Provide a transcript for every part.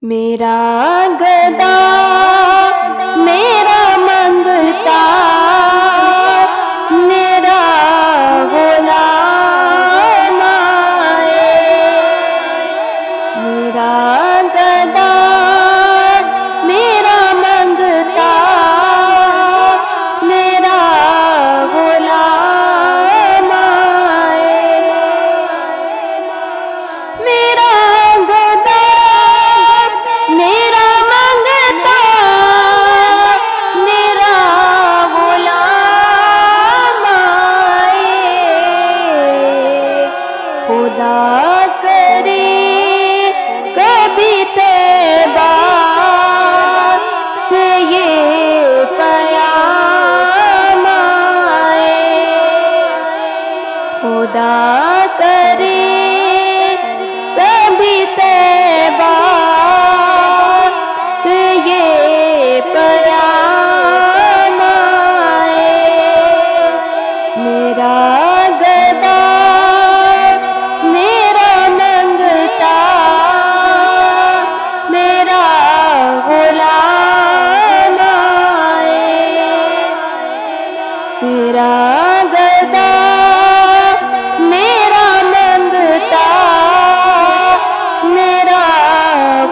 میرا گدا میرا منگتا میرا غلام آئے، میرا گدا میرا منگتا میرا غلام آئے، میرا گدا میرا منگتا میرا غلام آئے، خدا کرے کبھی طیبہ سے یہ پیام آئے، خدا کرے کبھی طیبہ سے یہ پیام آئے، میرا گدا میرا منگتا میرا غلام آئے، میرا گدا میرا منگتا میرا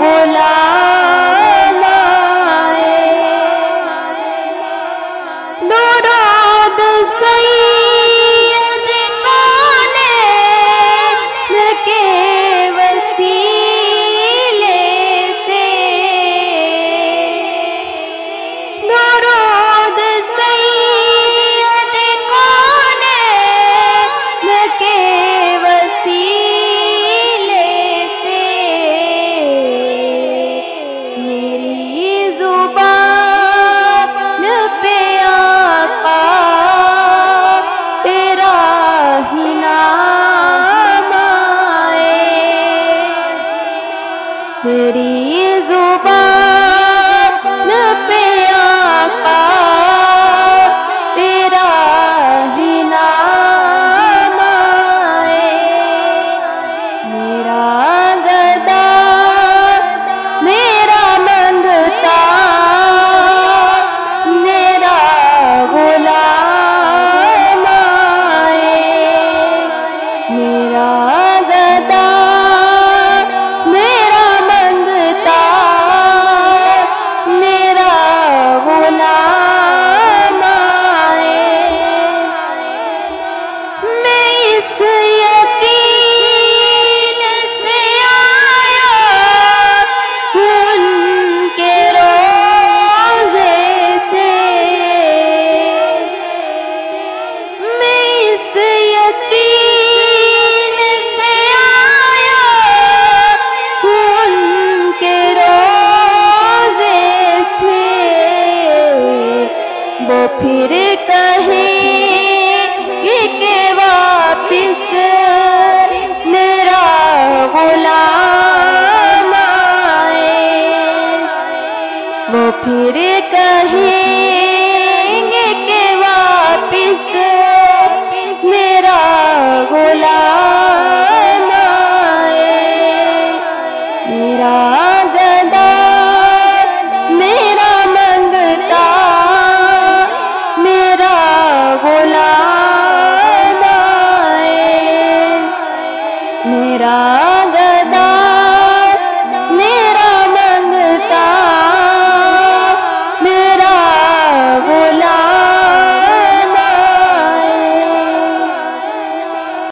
غلام آئے، درود سید کونین کے وسیلے سے، درود سید کونین کے وسیلے سے، میری زبان پہ آقا تیرا ہی نام آئے، میری زبان پہ آقا تیرا ہی نام آئے، میرا گدا میرا منگتا میرا غلام آئے، میرا گدا میرا منگتا میرا غلام آئے، میں اس یقین سے آیا ہوں ان کے روضے سے، میں اس یقین سے آیا ہوں ان کے روضے سے، وہ پھر